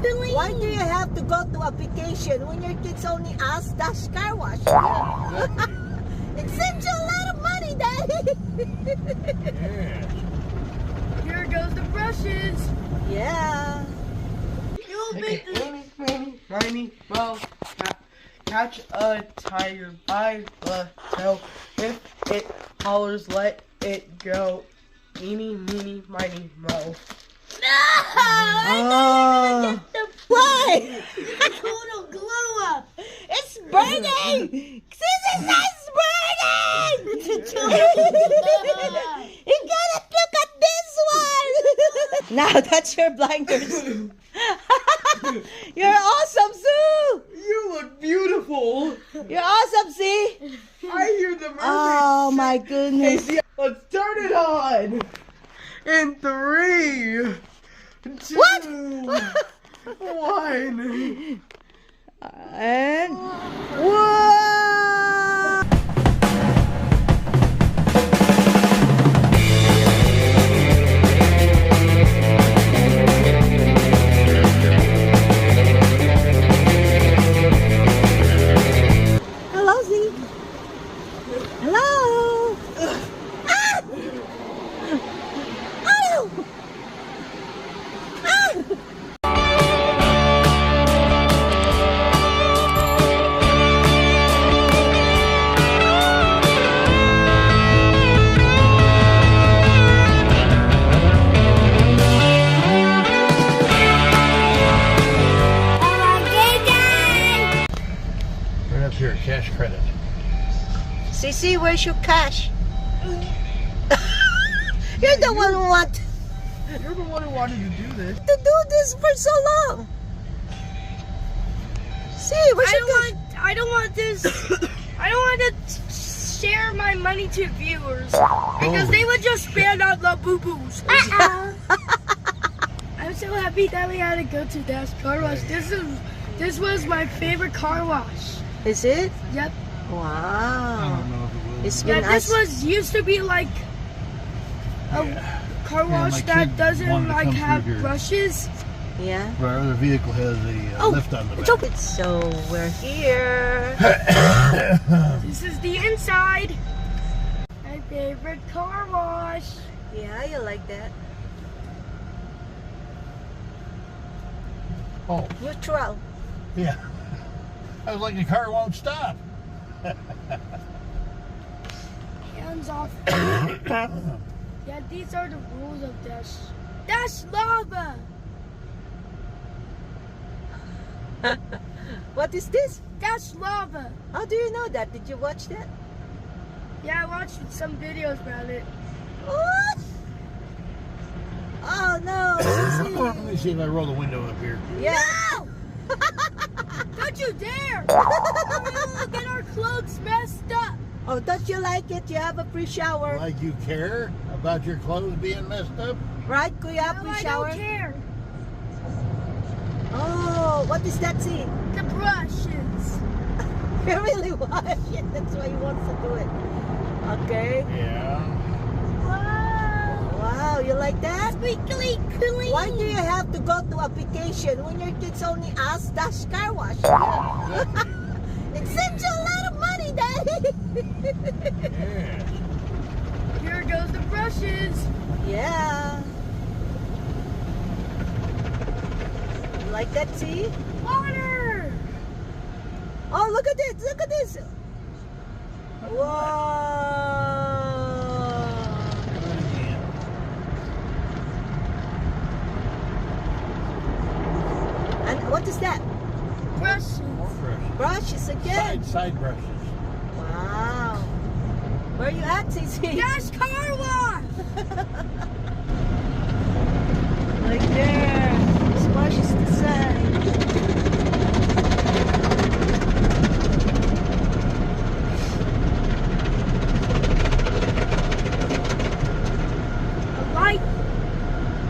clean. Why do you have to go to a vacation when your kids only ask dash car wash? Yeah, It saves you a lot of money, Daddy. yes. Here goes the brushes. Yeah. You'll make the... Eeny, miny, moe, catch a tiger by the tail. If it hollers, let it go. Eeny, meeny, miny, moe. No! Oh. Why? Total glow up. It's burning. This is burning. You gotta look at this one. Now that's your blinders. You're awesome, Sue. You look beautiful. You're awesome, see? I hear the mermaid. Oh my Hey, goodness. see, let's turn it on. In 3, 2, What? 1. And whoa! Hello, Z. Hello. Ah! Oh! Ah! Right up here, cash credit. Cece, where's your cash? You're the one who want You're the one who wanted to do this. to do this for so long. See, where's your cash? I don't want this. I don't want to share my money to viewers because they would just spam out the boo-boos. I'm so happy that we had to go to Dash Car Wash. This was my favorite car wash. Is it? Yep. I Wow. don't know if it will. It's Yeah, been this us. was used to be like a car Yeah, wash my that kid doesn't wanted to like come have through here. brushes. Yeah. But our other vehicle has a Oh, lift on the it's back. open. So we're here. This is the inside. My favorite car wash. Yeah, you like that. Oh, Neutral. yeah. I was like, the car won't stop. Hands off. Yeah, these are the rules of Dash. Dash lava. What is this? Dash lava. How do you know that? Did you watch that? Yeah, I watched some videos about it. What? Oh no. Let me see if I roll the window up here. Yeah. No! Don't you dare! We'll get our clothes messed up. Oh, don't you like it? You have a free shower. Like you care about your clothes being messed up? Right, Kuya? No, Free I shower? don't care. Oh, what is that scene? The brushes. You really wash it. That's why he wants to do it. Okay. Yeah. Wow. Wow, you like that? Squeaky clean. Why do you have to go to a vacation when your kids only ask dash car wash? Yeah, It saves you a lot of money, Daddy. yeah. Here goes the brushes. Yeah. You like that, see? Water. Oh, look at this. Look at this. Whoa. And what is that? Brushes. More brushes. Brushes again. Side brushes. Wow. Where you at, Cece? Dash car wash. Right there. This wash is the side. A light.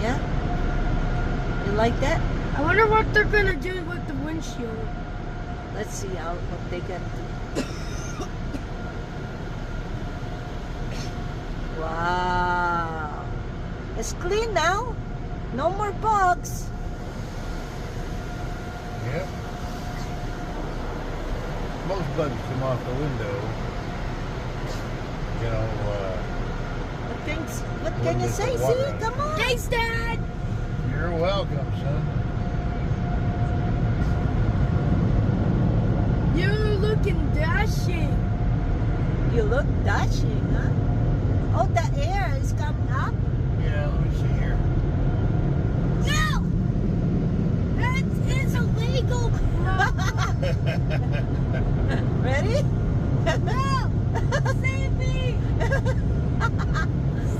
Yeah? You like that? I wonder what they're gonna do with the windshield. Let's see what they can do. Wow. It's clean now. No more bugs. most bugs come off the window. You know, What can you say, Z? Come on. Thanks, Dad. you're welcome, son. You're looking dashing. You look dashing, huh? Oh, the air is coming up. Yeah, let me see here. No! That is illegal. Ready? No! Save me!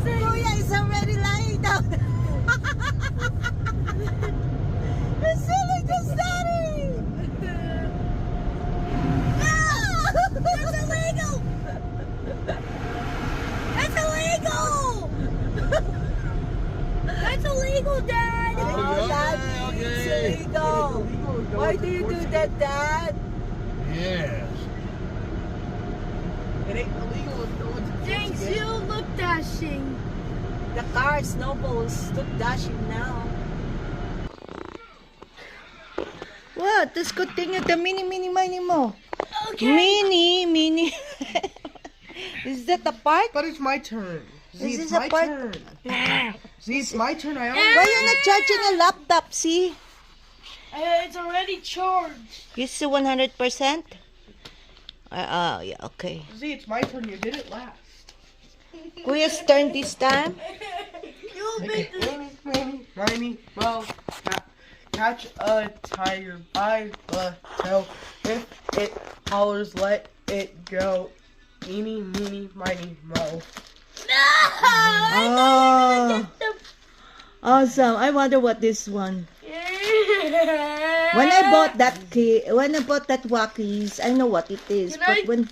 Kuya is already lying down. You're silly, just daddy. No! That's illegal! That's illegal! That's illegal, Dad! Oh, Dad, Okay. it's illegal. Why do you do that, Dad? Yes. It ain't illegal if no one's Thanks, enforcing it. you look dashing. The car snowballs look dashing now. What? Let's continue the mini mo. Okay. Mini. Is that the part? But it's my turn. Z, Is it's this a my part? turn. Z, it's my turn. I Why already... you not charging a laptop, see? It's already charged. You see 100%? Yeah, okay. Z, it's my turn. You did it last. Kuya's turn this time. You'll be Miny, well, catch a tiger by the tail. If it hollers, let it go. Eeny, meeny, miny, mo. Oh, awesome. I wonder what this one. When I bought that Wackies, I know what it is. Can I- But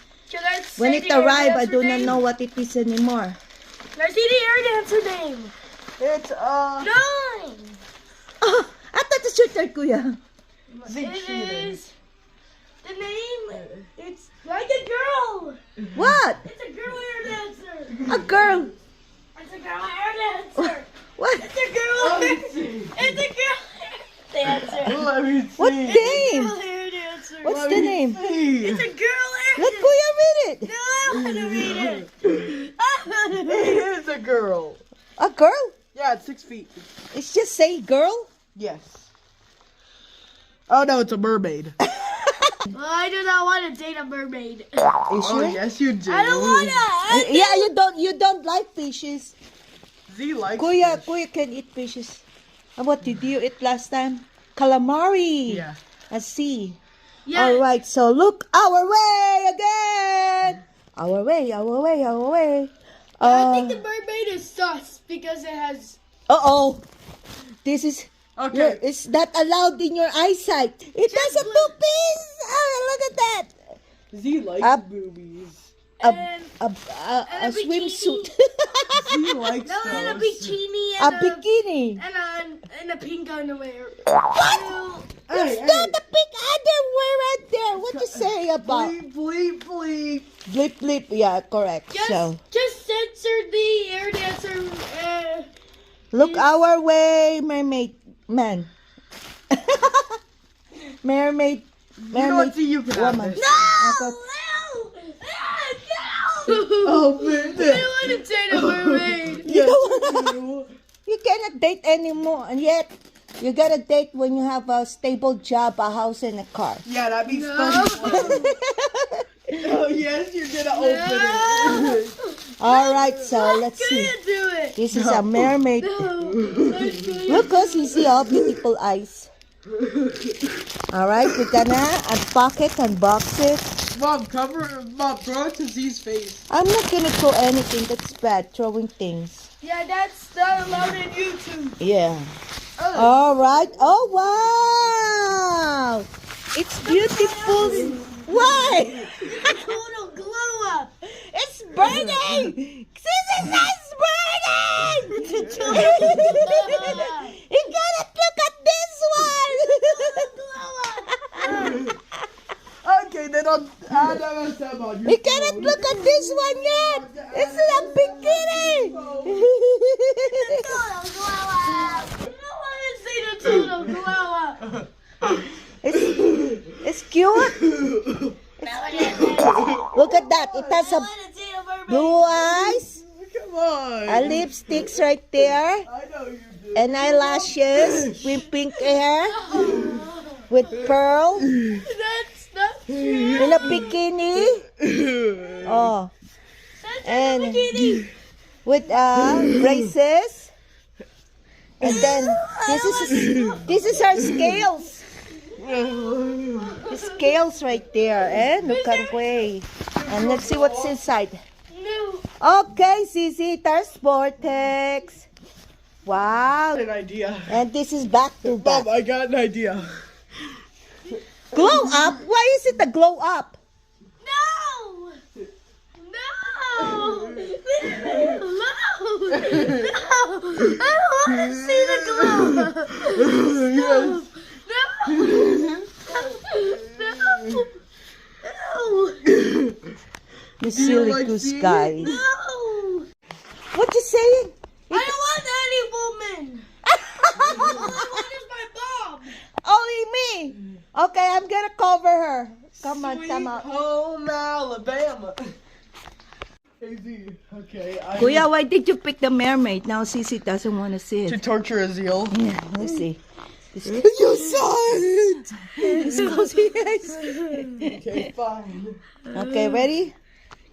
when Can it arrived, I do not know what it is anymore. Can I see the air dancer name? It's, Nine. Oh, I thought it's your turn, Kuya. Z It cheated. is the name. It's like a girl. What? It's a girl air dancer. A girl. It's a girl air dancer. What? It's a girl. It's a girl air dancer. Let me see. What name? Girl air dancer. What's the name? See. It's a girl air Let dancer. Kuya read it. No, I want to read it. I want to read It it. is a girl. A girl? Yeah, it's 6 feet. It's just say girl. Yes. Oh no, it's a mermaid. Well, I do not want to date a mermaid. You Oh sure? yes, you do. I don't want to. Yeah, you don't like fishes. Z likes Kuya fish. can eat fishes. What did you eat last time? Calamari. Yeah. A sea. Yeah. All right, so look our way again. Our way. I think the mermaid is sus because it has. This is Okay. it's not allowed in your eyesight. It has a two piece. Oh, look at that. Z likes Up. boobies. And A a swimsuit. Z likes no, and a those. bikini A and bikini. and a pink underwear. What? Hey, It's not a pink underwear right there. What you say about Bleep, bleep, bleep. blip? Yeah, correct. So Just censor the air dancer. look our way, mermaid man. mermaid You know what, Z, you can have woman. this. No! Okay. Oh, man. I don't want to date a mermaid. You don't wanna- You cannot date anymore, and yet you gotta date when you have a stable job, a house, and a car. Yeah, that means No. fun. Oh, yes, you're gonna open it. All right, so let's I'm see. gonna do it. This is a mermaid. No. Look, cause you see all beautiful eyes. All right, we're gonna unpack it, unbox it. Mom, throw it to Z's face. I'm not gonna throw anything. That's bad. Throwing things. Yeah, that's not allowed in YouTube. Yeah. All right. Oh wow! It's beautiful. Why? Total glow up. It's burning. This is burning. You gotta look at this one. Okay, then I'll add MSM on your You cannot look at this one yet. It's a bikini. Total glow up. I don't want to see the total glow up. It's cute. No, Look at that. It has a blue eyes, Come on. a lipsticks right there, I know you do. and eyelashes with pink hair, with pearl, That's not true. in a bikini. Oh, and with braces. And then this is our scales. The scales right there. And look at way. And let's see what's inside. No. Okay, Zz, there's Vortex. Wow. An idea. And this is back to back. Mom, I got an idea. Glow up? Why is it a glow up? No. No. No. No. I don't want to see the glow. No. No. No. You silly like goose seeing guy. No. What you saying? I don't want any woman. All I want is my mom. Only me. Okay, I'm gonna cover her. Come on, come on. Home Alabama. Hey Z, okay. Kuya, why did you pick the mermaid? Now Zz doesn't want to see To it. torture a zeal. Yeah, let's see. You saw it! Okay, Okay, fine. ready?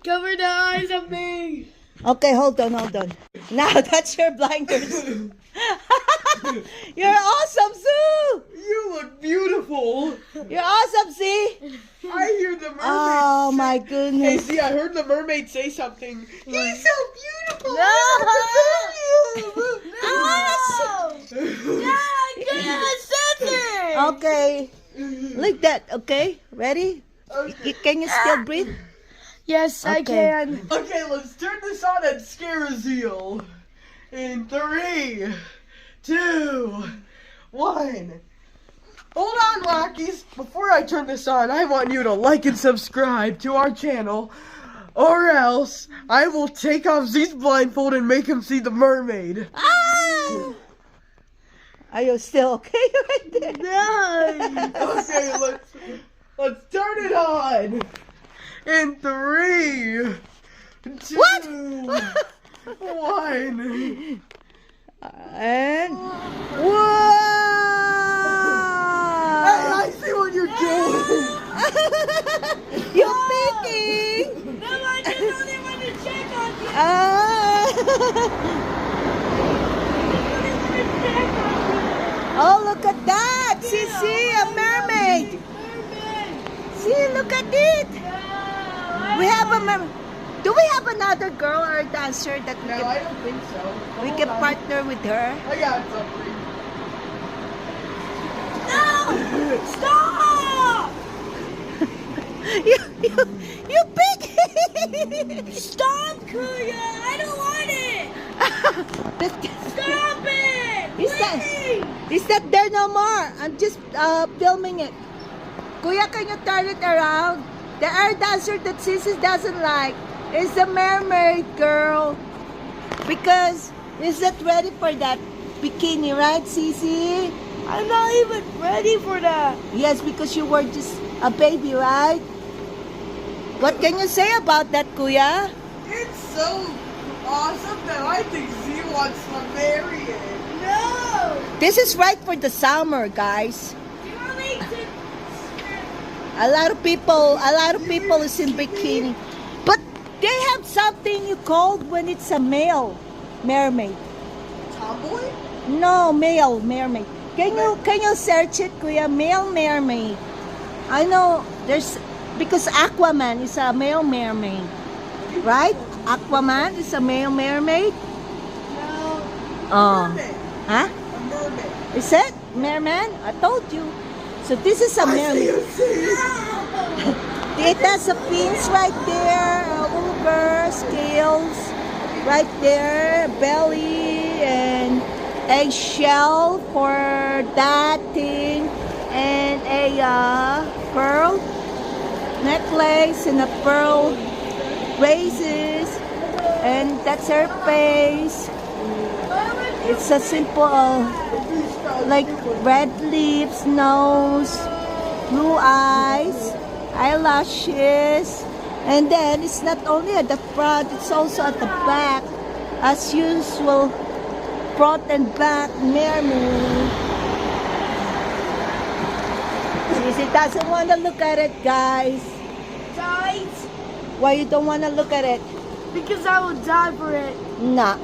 Cover the eyes of me. Okay, hold on. Now that's your blinders. You're awesome, Zoo. You look beautiful. You're awesome, Z. I hear the mermaid. Oh my Hey goodness. Z, I heard the mermaid say something. He's so beautiful. No. No. Okay, like that. Okay, ready? Can you still breathe? Yes, I Okay. can. Okay, let's turn this on and scare a zeal. In 3, 2, 1. Hold on, Rockies. Before I turn this on, I want you to like and subscribe to our channel, or else I will take off Z's blindfold and make him see the mermaid. Ah! Are you still okay right there? Okay, let's turn it on. In 3, 2, What? 1. And Hey, whoa! I see what you're doing. You're peeking. No, I just only want to check on you. Oh, look at that! See, a mermaid. See, look at it. We have a mermaid. Do we have another girl or dancer that No, I don't think so. we Hold can on. partner with her? I got something. No! Stop! You pig! Stop, Kuya! I don't want it! Stop it! Is that there no more? I'm just filming it. Kuya, can you turn it around? The air dancer that Zz doesn't like is the mermaid girl. Because is that ready for that bikini, right, Zz? I'm not even ready for that. Yes, because you were just a baby, right? What can you say about that, Kuya? It's so awesome that I think Z wants to marry it. No! This is right for the summer, guys. Do you want me to... A lot of people is in bikini. But they have something you call when it's a male mermaid. Tomboy? No, male mermaid. Can you search it, Kuya? Male mermaid. I know there's because Aquaman is a male mermaid, right? Aquaman is a male mermaid. No. Oh, Mermaid. huh? A mermaid. Is it merman? I told you. So this is a mermaid. It has a fins right there, over scales right there, belly and eggshell for that thing, and a pearl necklace and a pearl braces, and that's her face. It's a simple like red lips, nose, blue eyes, eyelashes, And then it's not only at the front, it's also at the back. As usual, front and back mermaid. She doesn't want to look at it, guys. Guys, Why you don't want to look at it? because I will die for it. Nah.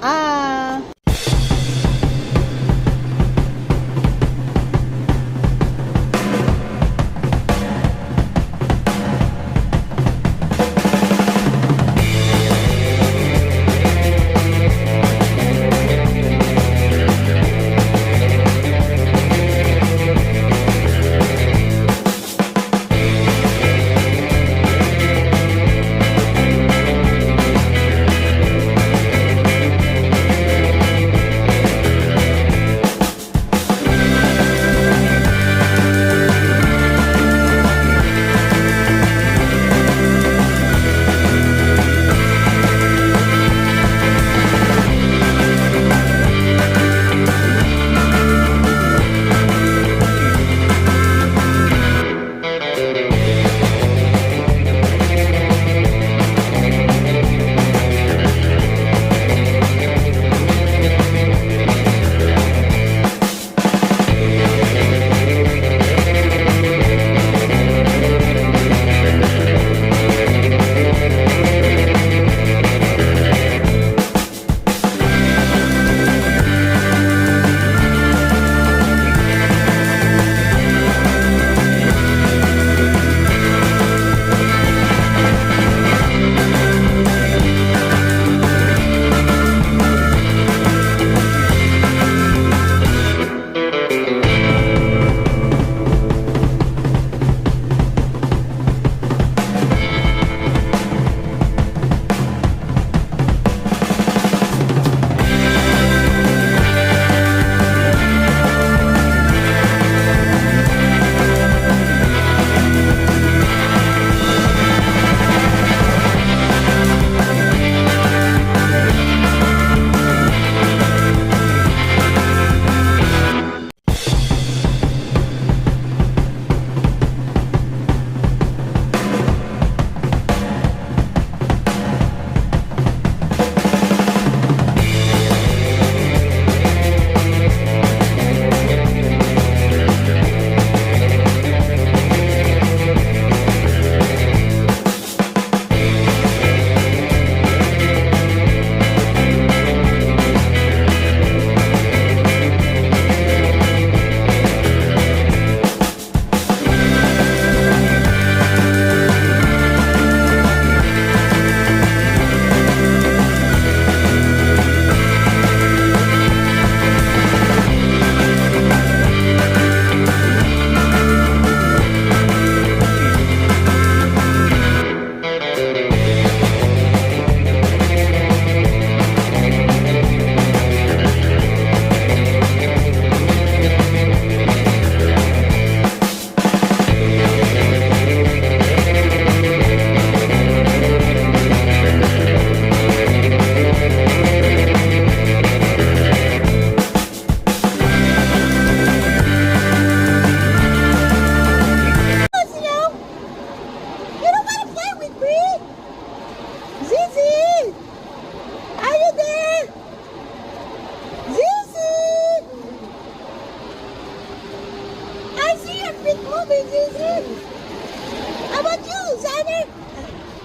How about you, Xander?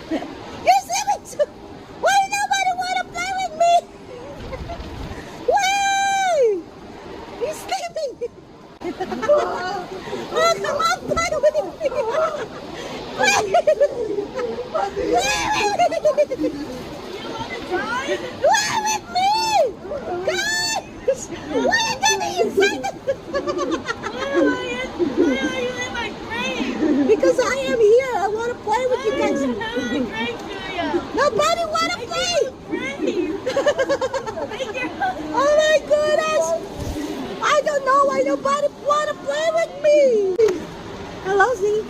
You're sleeping too. Why nobody want to play with me? Why? He's sleeping. Oh, come on, play with me. Play with me. Guys, what are you doing inside the... Because I am here. I want to play with you guys. Nobody want to play. Oh my goodness. I don't know why nobody want to play with me. Hello, Z.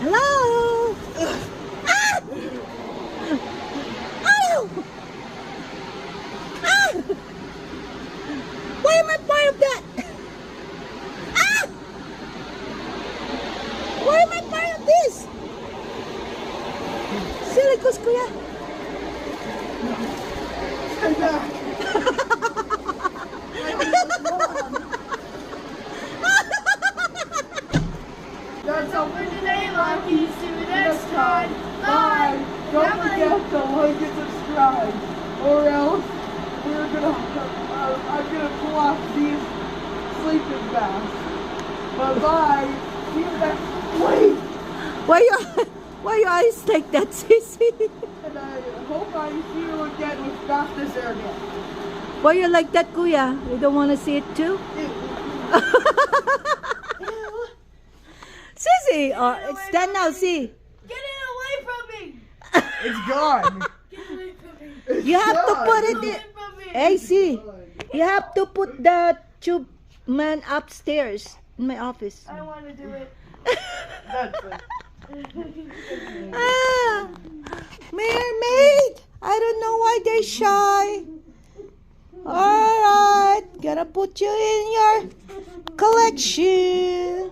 Hello. Ah! Oh! Ah! Why am I part of that? Kuya. That's all for today, Lucky. See you next time. Bye. Don't forget to like and subscribe, or else I'm gonna pull off these sleeping bags. Bye bye. See you next week. Why your eyes like that, Sissy? And I hope I see you again with fastest air again. Why you like that, Kuya? You don't want to see it too? Sissy, it's done now. See, Get it away from me. It's gone. Get away from me. you have to put it in. Get away from me. Hey, see, you have to put the tube man upstairs in my office. I want to do it. That's it. Ah, mermaid. I don't know why they're shy. All right, gotta put you in your collection.